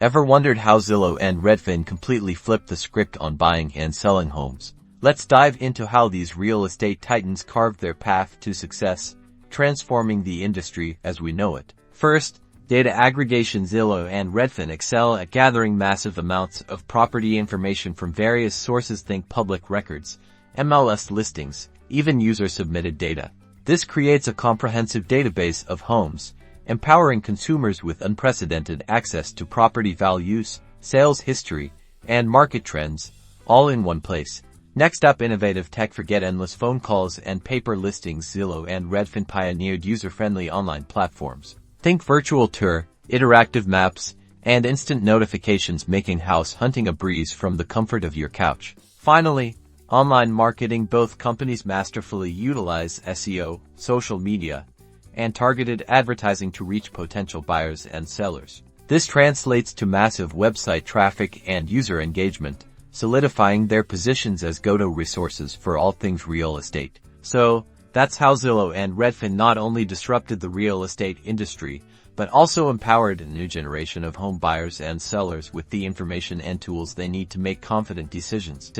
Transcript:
Ever wondered how Zillow and Redfin completely flipped the script on buying and selling homes? Let's dive into how these real estate titans carved their path to success, transforming the industry as we know it. First, data aggregation. Zillow and Redfin excel at gathering massive amounts of property information from various sources. Think public records, MLS listings, even user-submitted data. This creates a comprehensive database of homes, empowering consumers with unprecedented access to property values, sales history, and market trends, all in one place. Next up, innovative tech. Forget endless phone calls and paper listings. Zillow and Redfin pioneered user-friendly online platforms. Think virtual tour, interactive maps, and instant notifications, making house hunting a breeze from the comfort of your couch. Finally, online marketing. Both companies masterfully utilize SEO, social media, and targeted advertising to reach potential buyers and sellers. This translates to massive website traffic and user engagement, solidifying their positions as go-to resources for all things real estate. So, that's how Zillow and Redfin not only disrupted the real estate industry, but also empowered a new generation of home buyers and sellers with the information and tools they need to make confident decisions.